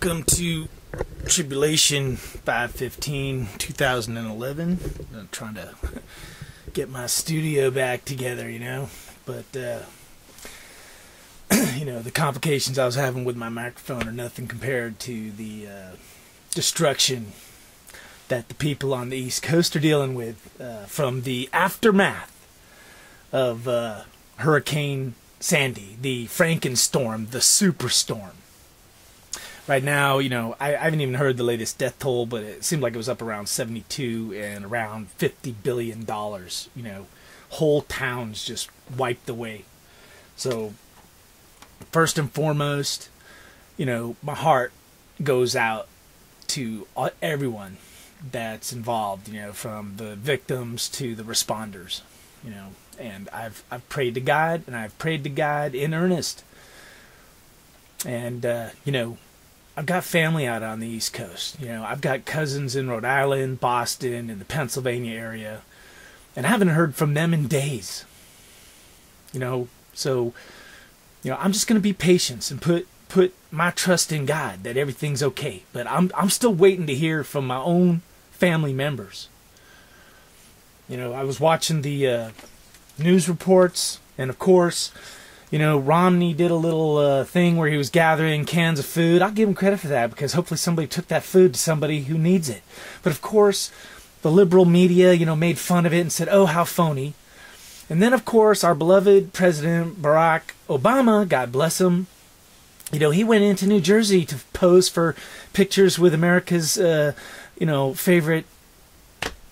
Welcome to Tribulation 5/15/2011. I'm trying to get my studio back together, but the complications I was having with my microphone are nothing compared to the destruction that the people on the East Coast are dealing with from the aftermath of Hurricane Sandy, the Franken storm, the superstorm. Right now, I haven't even heard the latest death toll, but it seemed like it was up around 72 and around $50 billion. Whole towns just wiped away. So, first and foremost, my heart goes out to everyone that's involved, from the victims to the responders, and I've prayed to God, and I've prayed to God in earnest. And, I've got family out on the East Coast. I've got cousins in Rhode Island, Boston, and the Pennsylvania area, and I haven't heard from them in days. So, I'm just going to be patient and put my trust in God that everything's okay. But I'm still waiting to hear from my own family members. I was watching the news reports, and of course, Romney did a little thing where he was gathering cans of food. I'll give him credit for that, because hopefully somebody took that food to somebody who needs it. But of course, the liberal media, made fun of it and said, oh, how phony. And then, of course, our beloved President Barack Obama, God bless him, he went into New Jersey to pose for pictures with America's, favorite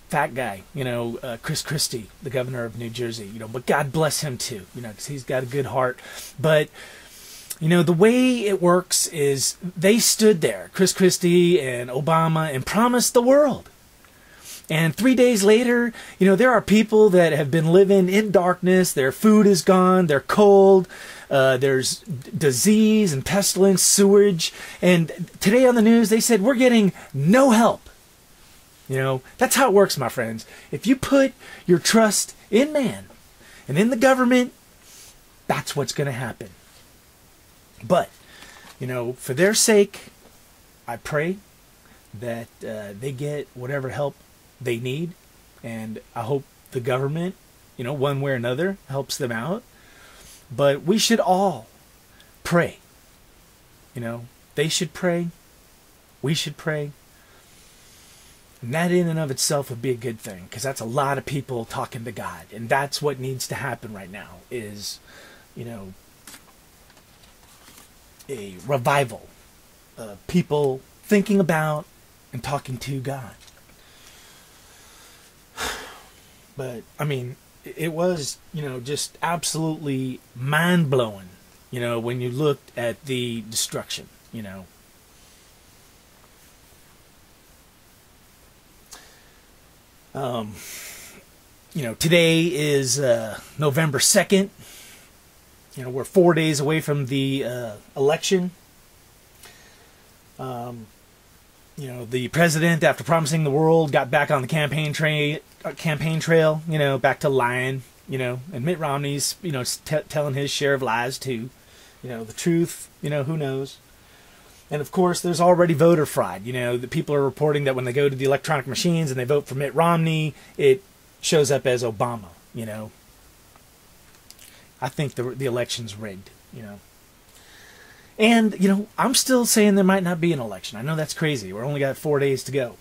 fat guy, Chris Christie, the governor of New Jersey, but God bless him too, because he's got a good heart. But, the way it works is they stood there, Chris Christie and Obama, and promised the world. And 3 days later, there are people that have been living in darkness. Their food is gone. They're cold. There's disease and pestilence, sewage. And today on the news, they said, we're getting no help. That's how it works, my friends. If you put your trust in man and in the government, that's what's going to happen. But, for their sake, I pray that they get whatever help they need. And I hope the government, one way or another, helps them out. But we should all pray. They should pray. We should pray. And that in and of itself would be a good thing, because that's a lot of people talking to God. And that's what needs to happen right now is, a revival of people thinking about and talking to God. But, it was, just absolutely mind-blowing, when you looked at the destruction, Today is November 2nd. We're 4 days away from the election. The president, after promising the world, got back on the campaign trail, back to lying, and Mitt Romney's, telling his share of lies too. The truth, who knows. And of course, there's already voter fraud. The people are reporting that when they go to the electronic machines and they vote for Mitt Romney, it shows up as Obama. I think the election's rigged. And I'm still saying there might not be an election. I know that's crazy. We're only got 4 days to go.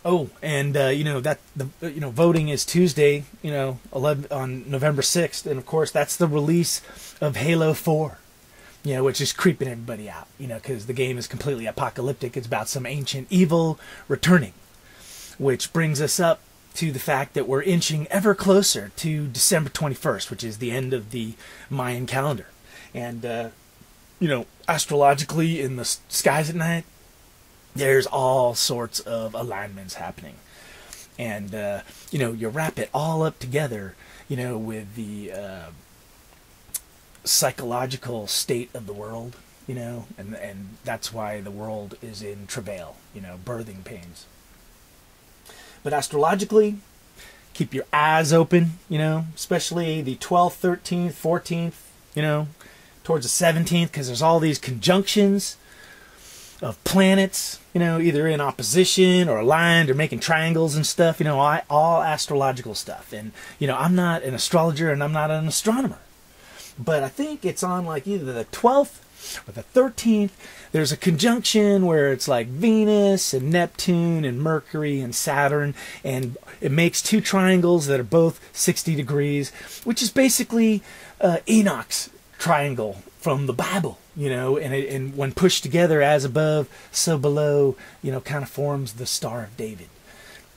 Oh, and voting is Tuesday. 11 on November 6th, and of course that's the release of Halo4. Which is creeping everybody out. Because the game is completely apocalyptic. It's about some ancient evil returning, which brings us up to the fact that we're inching ever closer to December 21st, which is the end of the Mayan calendar. And astrologically in the skies at night, there's all sorts of alignments happening. And, you wrap it all up together, with the psychological state of the world, and that's why the world is in travail, birthing pains. But astrologically, keep your eyes open, especially the 12th, 13th, 14th, towards the 17th, because there's all these conjunctions of planets, you know, either in opposition or aligned or making triangles and stuff, you know, all astrological stuff. And, you know, I'm not an astrologer and I'm not an astronomer, but I think it's on like either the 12th or the 13th. There's a conjunction where it's like Venus and Neptune and Mercury and Saturn, and it makes two triangles that are both 60 degrees, which is basically Enoch's triangle from the Bible, you know, and when pushed together, as above, so below, you know, kind of forms the Star of David.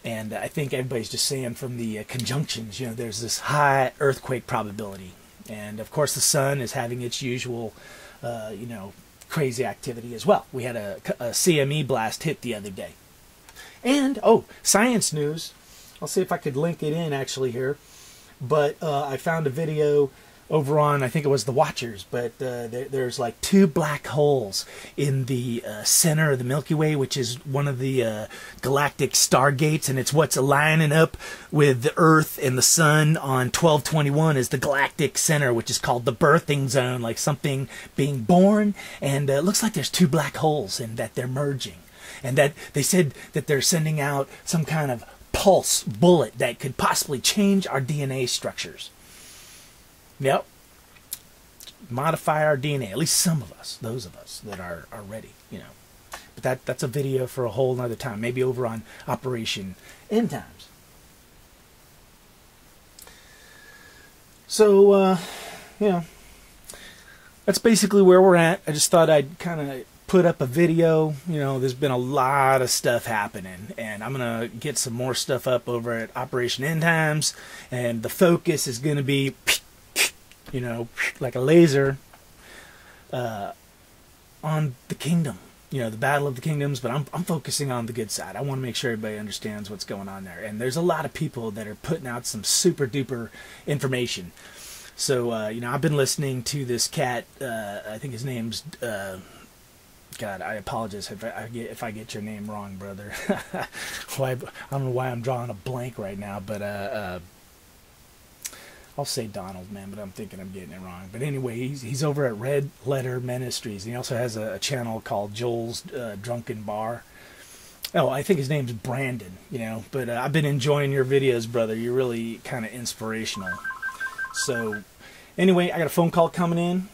And I think everybody's just saying from the conjunctions, you know, there's this high earthquake probability. And of course the sun is having its usual, you know, crazy activity as well. We had a CME blast hit the other day. And, oh, science news. I'll see if I could link it in actually here. But I found a video over on, I think it was The Watchers, but there's like two black holes in the center of the Milky Way, which is one of the galactic stargates, and it's what's lining up with the Earth and the Sun on 1221 is the galactic center, which is called the birthing zone, like something being born. And it looks like there's two black holes and that they're merging. And that they said that they're sending out some kind of pulse bullet that could possibly change our DNA structures. Yep. Modify our DNA, at least some of us, those of us that are ready, you know. But that's a video for a whole nother time, maybe over on Operation End Times. So, yeah, that's basically where we're at. I just thought I'd kind of put up a video. You know, there's been a lot of stuff happening, and I'm going to get some more stuff up over at Operation End Times, and the focus is going to be, you know, like a laser on the kingdom, you know, the battle of the kingdoms. But I'm focusing on the good side. I want to make sure everybody understands what's going on there. And there's a lot of people that are putting out some super duper information. So, you know, I've been listening to this cat, I think his name's, God, I apologize if I get your name wrong, brother. I don't know why I'm drawing a blank right now, but I'll say Donald, man, but I'm thinking I'm getting it wrong. But anyway, he's over at Red Letter Ministries. And he also has a channel called Joel's Drunken Bar. Oh, I think his name's Brandon, you know. But I've been enjoying your videos, brother. You're really kind of inspirational. So anyway, I got a phone call coming in.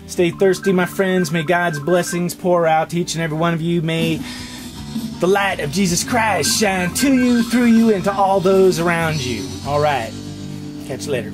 Stay thirsty, my friends. May God's blessings pour out to each and every one of you. May the light of Jesus Christ shine to you, through you, and to all those around you. All right. Catch you later.